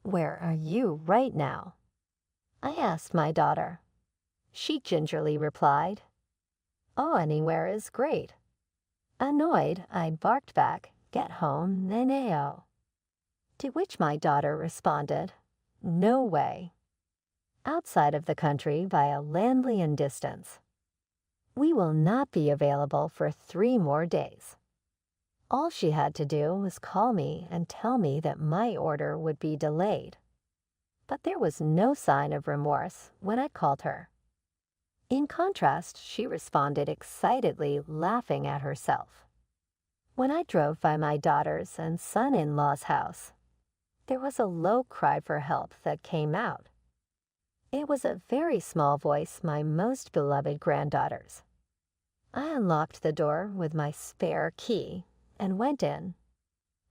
"Where are you right now?" I asked my daughter. She gingerly replied, "Oh, anywhere is great." Annoyed, I barked back, "Get home, neneo." To which my daughter responded, "No way." Outside of the country by a landly distance. We will not be available for 3 more days. All she had to do was call me and tell me that my order would be delayed. But there was no sign of remorse when I called her. In contrast, she responded excitedly, laughing at herself. When I drove by my daughter's and son-in-law's house, there was a low cry for help that came out. It was a very small voice, my most beloved granddaughter's. I unlocked the door with my spare key and went in.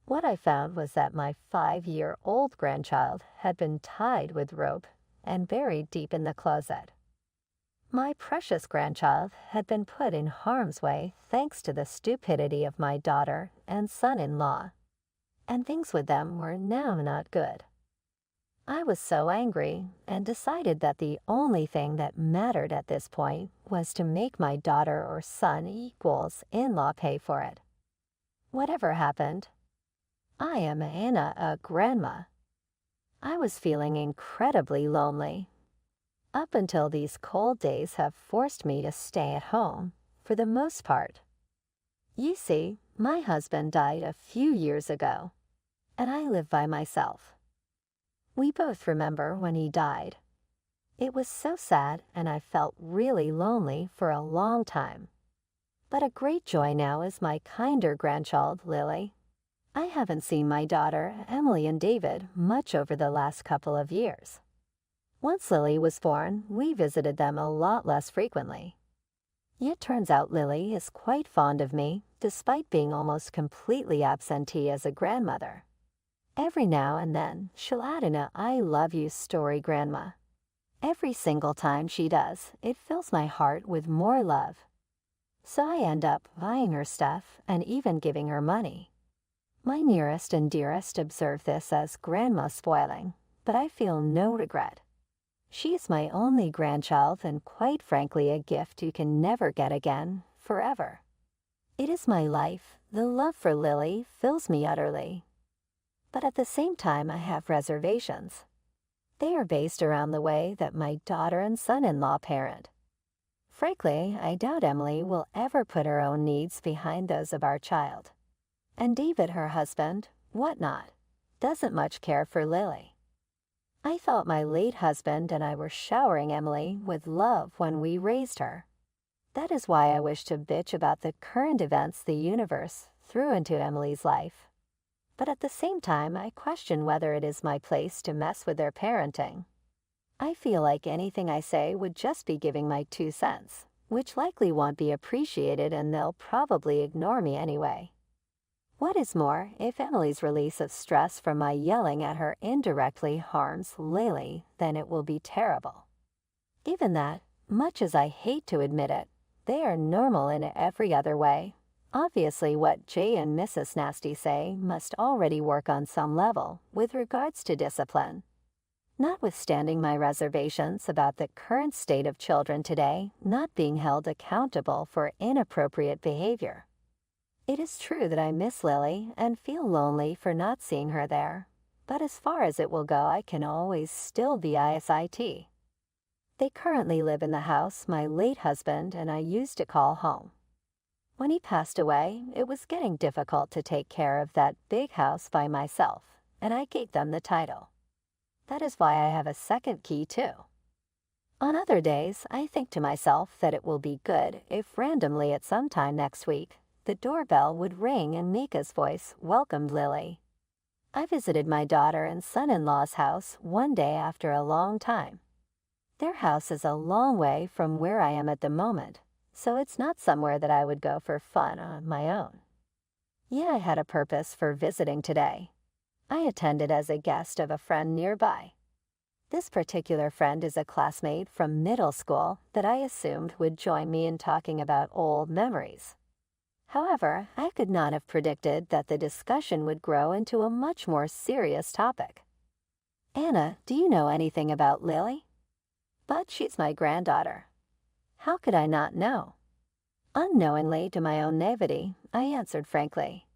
What I found was that my 5-year-old grandchild had been tied with rope and buried deep in the closet. My precious grandchild had been put in harm's way thanks to the stupidity of my daughter and son-in-law, and things with them were now not good. I was so angry and decided that the only thing that mattered at this point was to make my daughter or son equals in-law pay for it. Whatever happened, I am a grandma. I was feeling incredibly lonely. Up until these cold days have forced me to stay at home, for the most part. You see, my husband died a few years ago, and I live by myself. We both remember when he died. It was so sad, and I felt really lonely for a long time. But a great joy now is my kinder grandchild, Lily. I haven't seen my daughter, Emily, and David much over the last couple of years. Once Lily was born, we visited them a lot less frequently. It turns out Lily is quite fond of me, despite being almost completely absentee as a grandmother. Every now and then, she'll add in a "I love you" story, Grandma. Every single time she does, it fills my heart with more love. So I end up buying her stuff and even giving her money. My nearest and dearest observe this as grandma spoiling, but I feel no regret. She is my only grandchild and quite frankly a gift you can never get again, forever. It is my life. The love for Lily fills me utterly. But at the same time, I have reservations. They are based around the way that my daughter and son-in-law parent. Frankly, I doubt Emily will ever put her own needs behind those of our child. And David, her husband, whatnot, doesn't much care for Lily. I thought my late husband and I were showering Emily with love when we raised her. That is why I wish to bitch about the current events the universe threw into Emily's life. But at the same time, I question whether it is my place to mess with their parenting. I feel like anything I say would just be giving my 2 cents, which likely won't be appreciated and they'll probably ignore me anyway. What is more, if Emily's release of stress from my yelling at her indirectly harms Lily, then it will be terrible. Given that, much as I hate to admit it, they are normal in every other way. Obviously, what Jay and Mrs. Nasty say must already work on some level with regards to discipline. Notwithstanding my reservations about the current state of children today not being held accountable for inappropriate behavior. It is true that I miss Lily and feel lonely for not seeing her there, but as far as it will go, I can always still be ISIT. They currently live in the house my late husband and I used to call home. When he passed away, it was getting difficult to take care of that big house by myself, and I gave them the title. That is why I have a second key too. On other days, I think to myself that it will be good if randomly at some time next week, the doorbell would ring and Mika's voice welcomed Lily. I visited my daughter and son-in-law's house one day after a long time. Their house is a long way from where I am at the moment, so it's not somewhere that I would go for fun on my own. Yeah, I had a purpose for visiting today. I attended as a guest of a friend nearby. This particular friend is a classmate from middle school that I assumed would join me in talking about old memories. However, I could not have predicted that the discussion would grow into a much more serious topic. Nana, do you know anything about Lily? But she's my granddaughter. How could I not know? Unknowingly to my own naivety, I answered frankly.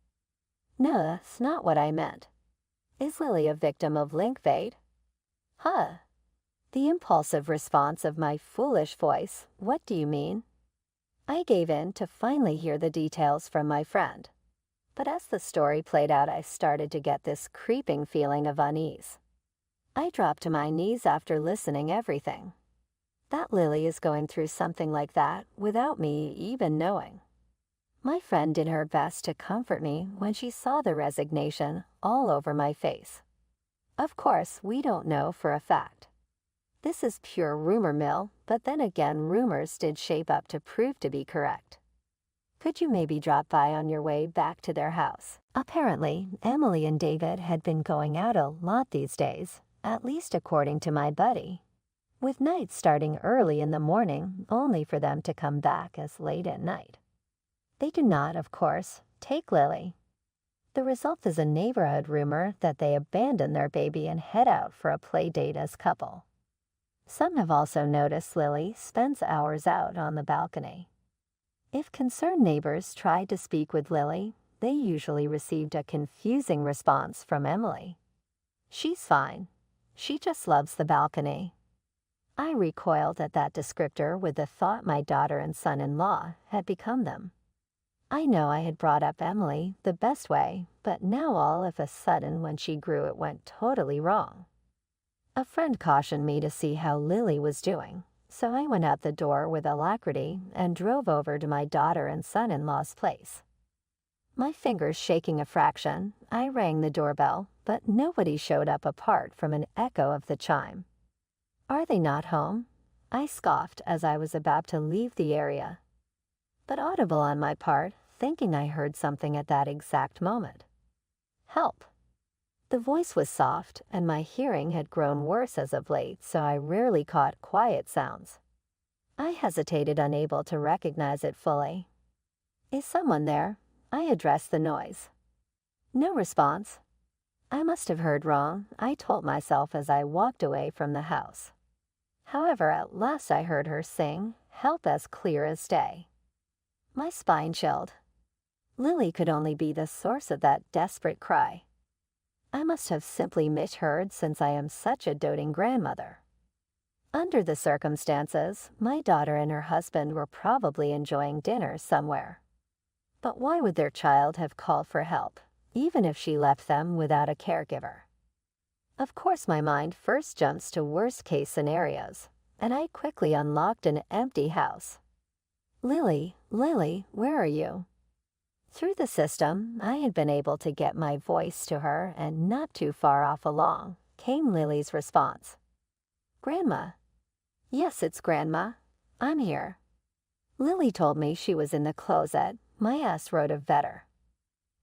No, that's not what I meant. Is Lily a victim of link fade? Huh. The impulsive response of my foolish voice, what do you mean? I gave in to finally hear the details from my friend. But as the story played out, I started to get this creeping feeling of unease. I dropped to my knees after listening everything. That Lily is going through something like that without me even knowing. My friend did her best to comfort me when she saw the resignation all over my face. Of course, we don't know for a fact. This is pure rumor mill, but then again, rumors did shape up to prove to be correct. Could you maybe drop by on your way back to their house? Apparently, Emily and David had been going out a lot these days, at least according to my buddy, with nights starting early in the morning only for them to come back as late at night. They do not, of course, take Lily. The result is a neighborhood rumor that they abandon their baby and head out for a play date as couple. Some have also noticed Lily spends hours out on the balcony. If concerned neighbors tried to speak with Lily, they usually received a confusing response from Emily. She's fine. She just loves the balcony. I recoiled at that descriptor with the thought my daughter and son-in-law had become them. I know I had brought up Emily the best way, but now all of a sudden when she grew it went totally wrong. A friend cautioned me to see how Lily was doing, so I went out the door with alacrity and drove over to my daughter and son-in-law's place. My fingers shaking a fraction, I rang the doorbell, but nobody showed up apart from an echo of the chime. Are they not home? I scoffed as I was about to leave the area. But audible on my part, thinking I heard something at that exact moment. Help! The voice was soft, and my hearing had grown worse as of late, so I rarely caught quiet sounds. I hesitated, unable to recognize it fully. Is someone there? I addressed the noise. No response. I must have heard wrong, I told myself as I walked away from the house. However, at last I heard her sing, help, as clear as day. My spine chilled. Lily could only be the source of that desperate cry. I must have simply misheard, since I am such a doting grandmother. Under the circumstances, my daughter and her husband were probably enjoying dinner somewhere. But why would their child have called for help, even if she left them without a caregiver? Of course, my mind first jumps to worst-case scenarios, and I quickly unlocked an empty house. Lily, where are you? Through the system, I had been able to get my voice to her, and not too far off along came Lily's response. Grandma. Yes, it's Grandma. I'm here. Lily told me she was in the closet. My ass wrote a vetter.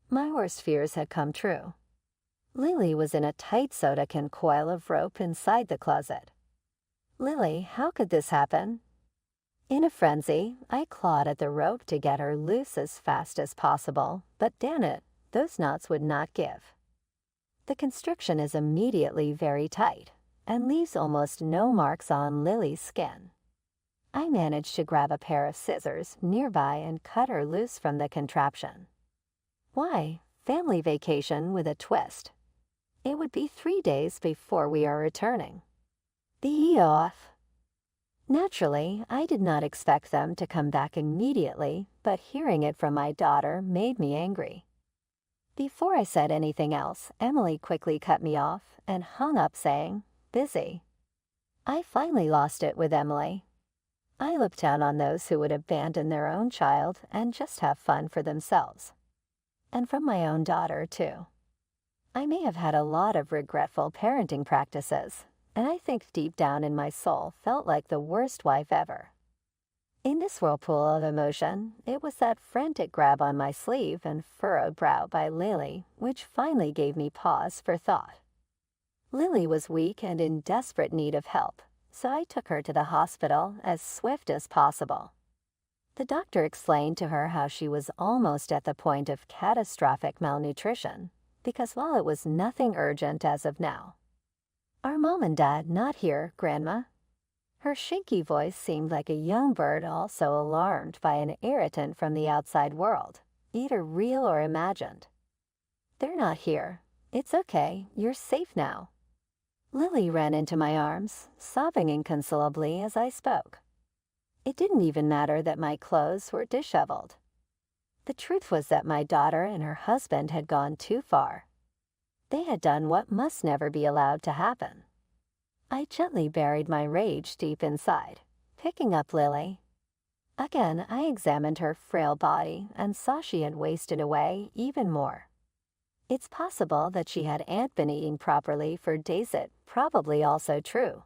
My worst fears had come true. Lily was in a tight soda can coil of rope inside the closet. Lily, how could this happen? In a frenzy, I clawed at the rope to get her loose as fast as possible, but damn it, those knots would not give. The constriction is immediately very tight and leaves almost no marks on Lily's skin. I managed to grab a pair of scissors nearby and cut her loose from the contraption. Why, family vacation with a twist. It would be 3 days before we are returning. The off. Naturally, I did not expect them to come back immediately, but hearing it from my daughter made me angry. Before I said anything else, Emily quickly cut me off and hung up saying, busy. I finally lost it with Emily. I looked down on those who would abandon their own child and just have fun for themselves. And from my own daughter, too. I may have had a lot of regretful parenting practices, and I think deep down in my soul felt like the worst wife ever. In this whirlpool of emotion, it was that frantic grab on my sleeve and furrowed brow by Lily which finally gave me pause for thought. Lily was weak and in desperate need of help, so I took her to the hospital as swift as possible. The doctor explained to her how she was almost at the point of catastrophic malnutrition, because while it was nothing urgent as of now, our Mom and Dad not here, Grandma." Her shaky voice seemed like a young bird also alarmed by an irritant from the outside world, either real or imagined. "They're not here. It's okay, you're safe now." Lily ran into my arms, sobbing inconsolably as I spoke. It didn't even matter that my clothes were disheveled. The truth was that my daughter and her husband had gone too far. They had done what must never be allowed to happen. I gently buried my rage deep inside, picking up Lily. Again, I examined her frail body and saw she had wasted away even more. It's possible that she hadn't been eating properly for days. It probably also true.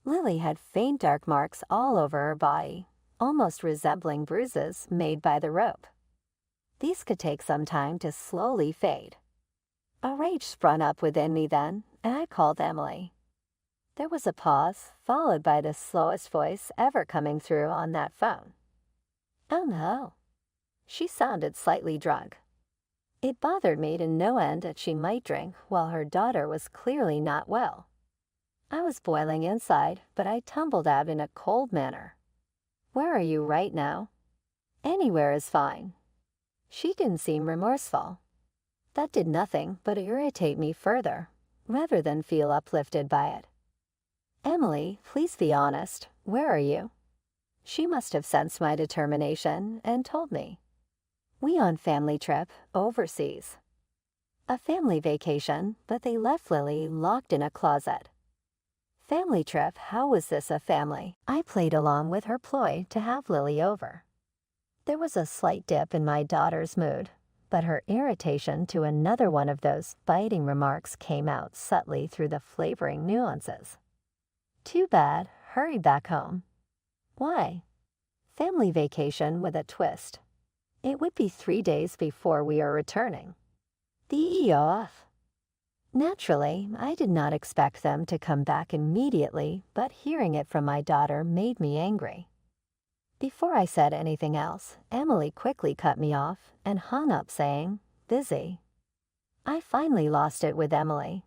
Lily had faint dark marks all over her body, almost resembling bruises made by the rope. These could take some time to slowly fade. A rage sprung up within me then, and I called Emily. There was a pause, followed by the slowest voice ever coming through on that phone. "Oh no." She sounded slightly drunk. It bothered me to no end that she might drink while her daughter was clearly not well. I was boiling inside, but I tumbled out in a cold manner. "Where are you right now?" "Anywhere is fine." She didn't seem remorseful. That did nothing but irritate me further, rather than feel uplifted by it. "Emily, please be honest. Where are you?" She must have sensed my determination and told me. "We on family trip, overseas." A family vacation, but they left Lily locked in a closet. Family trip, how was this a family? I played along with her ploy to have Lily over. There was a slight dip in my daughter's mood, but her irritation to another one of those biting remarks came out subtly through the flavoring nuances. "Too bad, hurry back home." "Why?" "Family vacation with a twist. It would be 3 days before we are returning." "The off." Naturally, I did not expect them to come back immediately, but hearing it from my daughter made me angry. Before I said anything else, Emily quickly cut me off and hung up saying, "Busy." I finally lost it with Emily.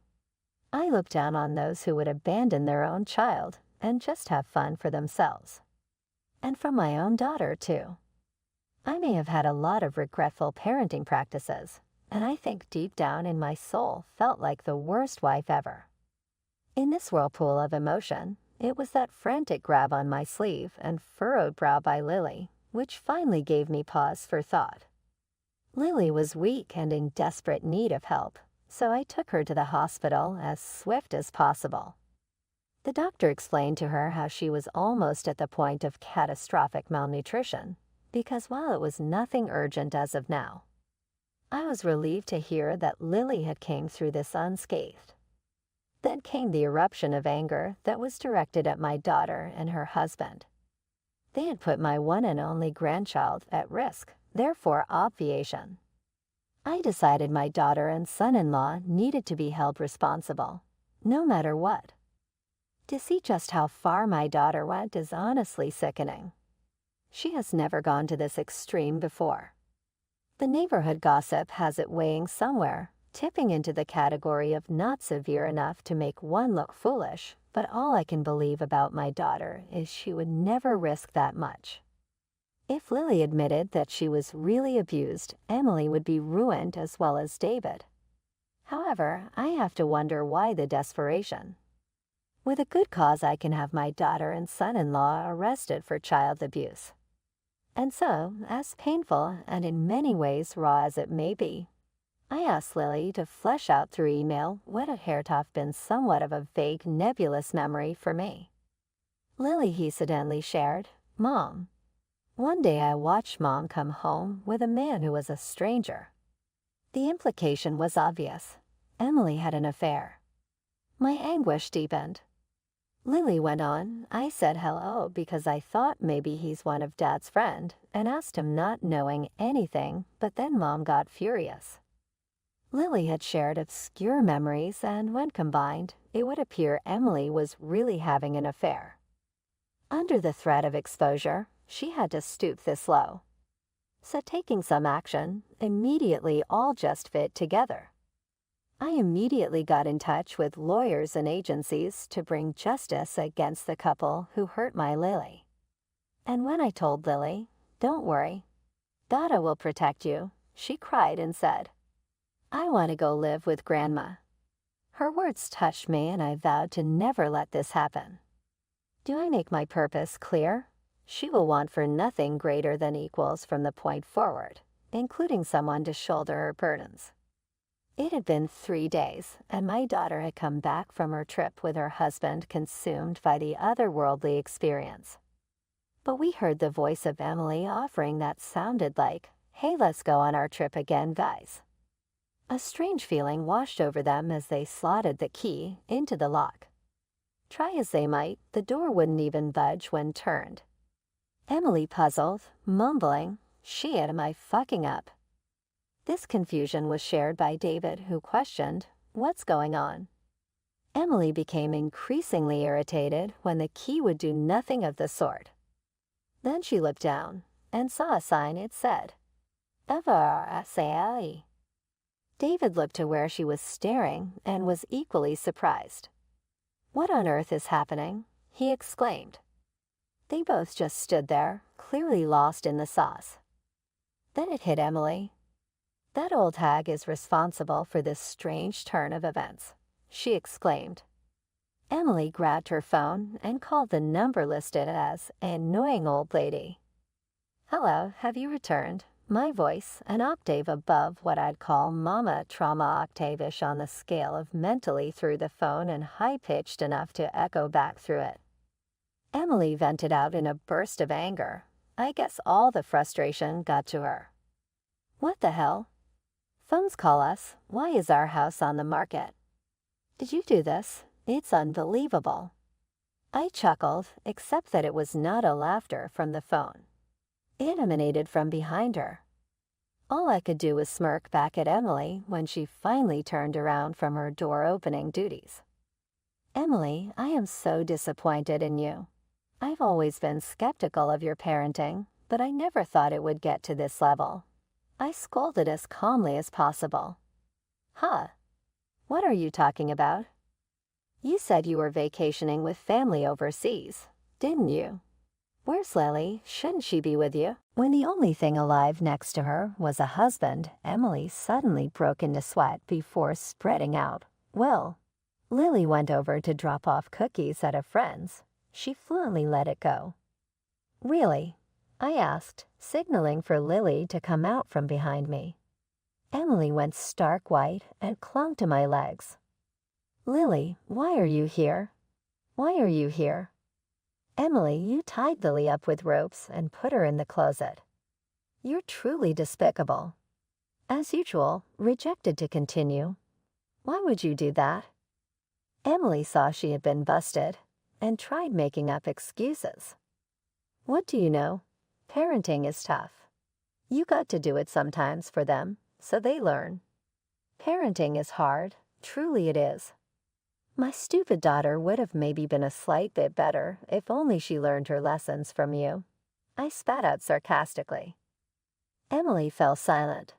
I looked down on those who would abandon their own child and just have fun for themselves. And from my own daughter, too. I may have had a lot of regretful parenting practices, and I think deep down in my soul felt like the worst wife ever. In this whirlpool of emotion, it was that frantic grab on my sleeve and furrowed brow by Lily, which finally gave me pause for thought. Lily was weak and in desperate need of help, so I took her to the hospital as swift as possible. The doctor explained to her how she was almost at the point of catastrophic malnutrition, because while it was nothing urgent as of now, I was relieved to hear that Lily had came through this unscathed. Then came the eruption of anger that was directed at my daughter and her husband. They had put my one and only grandchild at risk, therefore obviation. I decided my daughter and son-in-law needed to be held responsible, no matter what. To see just how far my daughter went is honestly sickening. She has never gone to this extreme before. The neighborhood gossip has it weighing somewhere, tipping into the category of not severe enough to make one look foolish, but all I can believe about my daughter is she would never risk that much. If Lily admitted that she was really abused, Emily would be ruined as well as David. However, I have to wonder why the desperation. With a good cause, I can have my daughter and son-in-law arrested for child abuse. And so, as painful and in many ways raw as it may be, I asked Lily to flesh out through email what had been somewhat of a vague, nebulous memory for me. Lily hesitantly shared, "Mom, one day I watched Mom come home with a man who was a stranger." The implication was obvious. Emily had an affair. My anguish deepened. Lily went on, "I said hello because I thought maybe he's one of Dad's friend and asked him not knowing anything, but then Mom got furious." Lily had shared obscure memories, and when combined, it would appear Emily was really having an affair. Under the threat of exposure, she had to stoop this low. So taking some action, immediately all just fit together. I immediately got in touch with lawyers and agencies to bring justice against the couple who hurt my Lily. And when I told Lily, "Don't worry, Dada will protect you," she cried and said, "I want to go live with Grandma." Her words touched me, and I vowed to never let this happen. Do I make my purpose clear? She will want for nothing greater than equals from the point forward, including someone to shoulder her burdens. It had been 3 days, and my daughter had come back from her trip with her husband consumed by the otherworldly experience. But we heard the voice of Emily offering that sounded like, "Hey, let's go on our trip again, guys." A strange feeling washed over them as they slotted the key into the lock. Try as they might, the door wouldn't even budge when turned. Emily puzzled, mumbling, "Shit, am I fucking up?" This confusion was shared by David, who questioned, "What's going on?" Emily became increasingly irritated when the key would do nothing of the sort. Then she looked down and saw a sign. It said, "Eversai." David looked to where she was staring and was equally surprised. "What on earth is happening?" he exclaimed. They both just stood there, clearly lost in the sauce. Then it hit Emily. "That old hag is responsible for this strange turn of events," she exclaimed. Emily grabbed her phone and called the number listed as "annoying old lady." "Hello, have you returned?" My voice, an octave above what I'd call mama trauma octave-ish on the scale of mentally through the phone and high-pitched enough to echo back through it. Emily vented out in a burst of anger. I guess all the frustration got to her. "What the hell? Phones call us. Why is our house on the market? Did you do this? It's unbelievable." I chuckled, except that it was not a laughter from the phone. It emanated from behind her. All I could do was smirk back at Emily when she finally turned around from her door-opening duties. "Emily, I am so disappointed in you. I've always been skeptical of your parenting, but I never thought it would get to this level." I scolded as calmly as possible. "Huh? What are you talking about? You said you were vacationing with family overseas, didn't you? Where's Lily? Shouldn't she be with you?" When the only thing alive next to her was a husband, Emily suddenly broke into sweat before spreading out. "Well, Lily went over to drop off cookies at a friend's." She fluently let it go. "Really?" I asked, signaling for Lily to come out from behind me. Emily went stark white and clung to my legs. "Lily, why are you here? Why are you here?" "Emily, you tied Lily up with ropes and put her in the closet. You're truly despicable." As usual, rejected to continue. "Why would you do that?" Emily saw she had been busted and tried making up excuses. "What do you know? Parenting is tough. You got to do it sometimes for them, so they learn. Parenting is hard, truly it is. My stupid daughter would have maybe been a slight bit better if only she learned her lessons from you." I spat out sarcastically. Emily fell silent.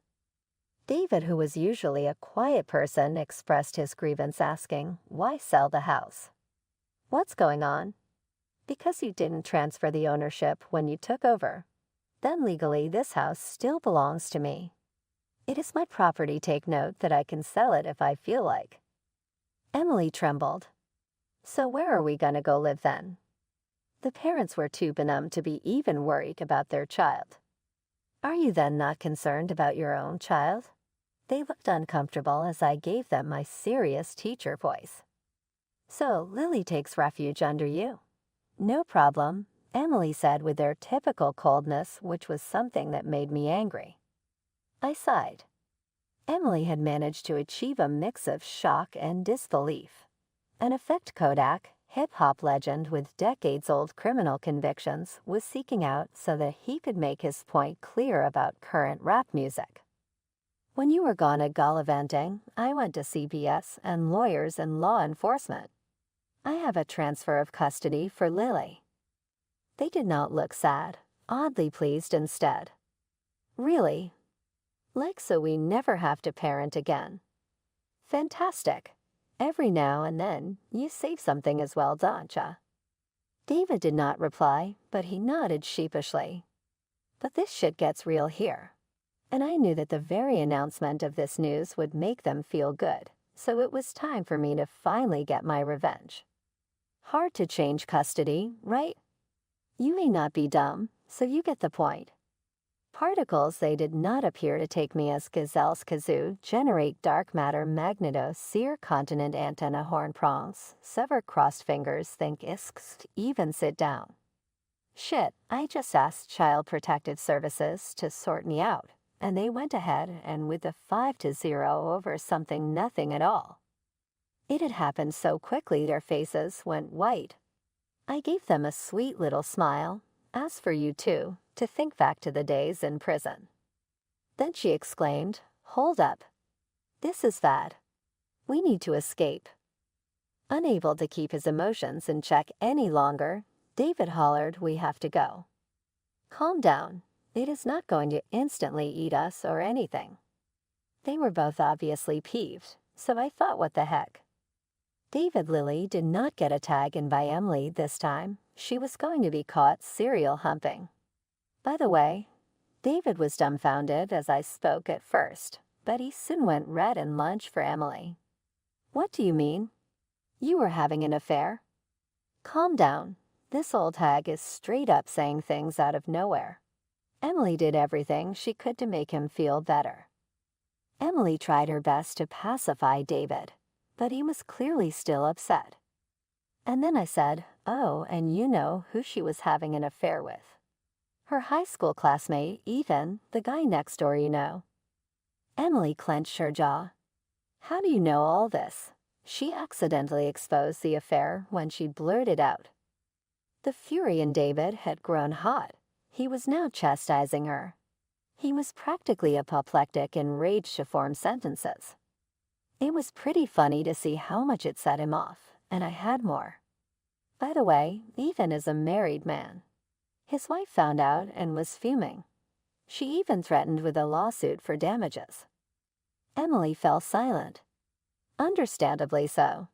David, who was usually a quiet person, expressed his grievance asking, "Why sell the house?" "What's going on?" "Because you didn't transfer the ownership when you took over. Then legally this house still belongs to me. It is my property. Take note that I can sell it if I feel like." Emily trembled. "So where are we gonna go live then?" The parents were too benumbed to be even worried about their child. "Are you then not concerned about your own child?" They looked uncomfortable as I gave them my serious teacher voice. "So Lily takes refuge under you." "No problem," Emily said with their typical coldness, which was something that made me angry. I sighed. Emily had managed to achieve a mix of shock and disbelief. An effect Kodak, hip-hop legend with decades-old criminal convictions, was seeking out so that he could make his point clear about current rap music. "When you were gone at gallivanting, I went to CPS and lawyers and law enforcement. I have a transfer of custody for Lily." They did not look sad, oddly pleased instead. "Really? Like so we never have to parent again." Fantastic. Every now and then, you save something as well, don't ya? David did not reply, but he nodded sheepishly. But this shit gets real here. And I knew that the very announcement of this news would make them feel good, so it was time for me to finally get my revenge. Hard to change custody, right? You may not be dumb, so you get the point. Particles they did not appear to take me as gazelle's kazoo generate dark matter magneto sear continent antenna horn prongs, sever crossed fingers think isks even sit down. Shit, I just asked Child Protective Services to sort me out, and they went ahead and with a 5-0 over something nothing at all. It had happened so quickly their faces went white. I gave them a sweet little smile, as for you too, to think back to the days in prison. Then she exclaimed, "Hold up. This is bad. We need to escape." Unable to keep his emotions in check any longer, David hollered, "We have to go." "Calm down. It is not going to instantly eat us or anything." They were both obviously peeved, so I thought, what the heck. David Lily did not get a tag in by Emily this time. She was going to be caught serial humping. By the way, David was dumbfounded as I spoke at first, but he soon went red and lunged for Emily. "What do you mean? You were having an affair?" "Calm down. This old hag is straight up saying things out of nowhere." Emily did everything she could to make him feel better. Emily tried her best to pacify David, but he was clearly still upset. And then I said, "Oh, and you know who she was having an affair with. Her high school classmate, Ethan, the guy next door, you know." Emily clenched her jaw. "How do you know all this?" She accidentally exposed the affair when she blurted out. The fury in David had grown hot. He was now chastising her. He was practically apoplectic and raged to form sentences. It was pretty funny to see how much it set him off, and I had more. By the way, Ethan is a married man. His wife found out and was fuming. She even threatened with a lawsuit for damages. Emily fell silent. Understandably so.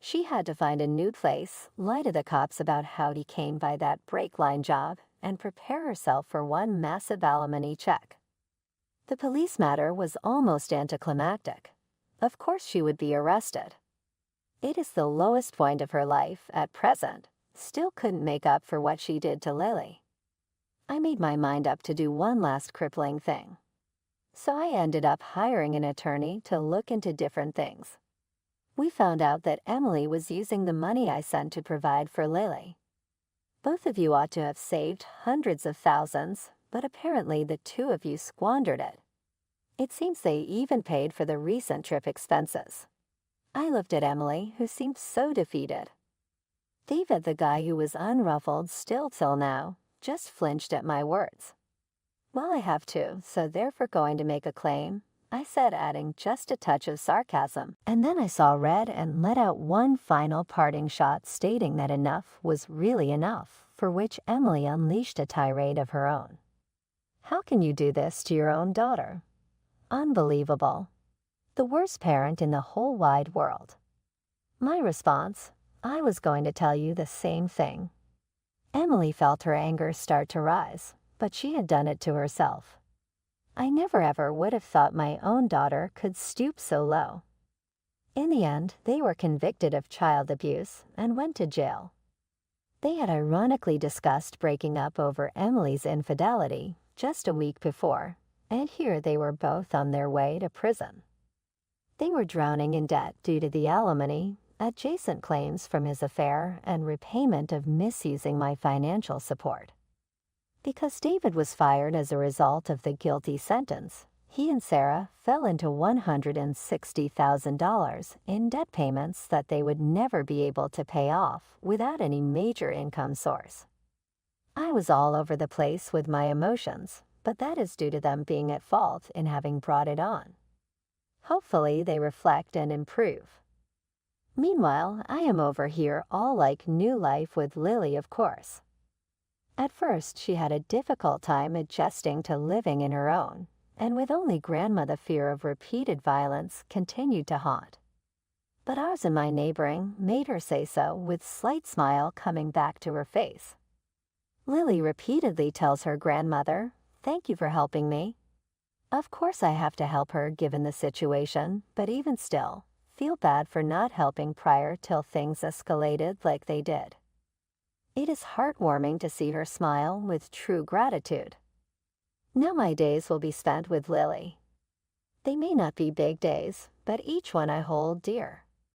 She had to find a new place, lie to the cops about how he came by that brake line job, and prepare herself for one massive alimony check. The police matter was almost anticlimactic. Of course she would be arrested. It is the lowest point of her life at present, still couldn't make up for what she did to Lily. I made my mind up to do one last crippling thing. So I ended up hiring an attorney to look into different things. We found out that Emily was using the money I sent to provide for Lily. Both of you ought to have saved hundreds of thousands, but apparently the two of you squandered it. It seems they even paid for the recent trip expenses. I looked at Emily, who seemed so defeated. David, the guy who was unruffled still till now, just flinched at my words. "Well, I have to, so therefore going to make a claim," I said, adding just a touch of sarcasm, and then I saw red and let out one final parting shot stating that enough was really enough, for which Emily unleashed a tirade of her own. "How can you do this to your own daughter? Unbelievable. The worst parent in the whole wide world." My response, "I was going to tell you the same thing." Emily felt her anger start to rise, but she had done it to herself. I never ever would have thought my own daughter could stoop so low. In the end, they were convicted of child abuse and went to jail. They had ironically discussed breaking up over Emily's infidelity just a week before, and here they were both on their way to prison. They were drowning in debt due to the alimony, adjacent claims from his affair, and repayment of misusing my financial support. Because David was fired as a result of the guilty sentence, he and Sarah fell into $160,000 in debt payments that they would never be able to pay off without any major income source. I was all over the place with my emotions, but that is due to them being at fault in having brought it on. Hopefully they reflect and improve. Meanwhile, I am over here all like new life with Lily, of course. At first, she had a difficult time adjusting to living in her own, and with only Grandma the fear of repeated violence continued to haunt. But ours and my neighboring made her say so with slight smile coming back to her face. Lily repeatedly tells her grandmother, "Thank you for helping me." Of course I have to help her given the situation, but even still, feel bad for not helping prior till things escalated like they did. It is heartwarming to see her smile with true gratitude. Now my days will be spent with Lily. They may not be big days, but each one I hold dear.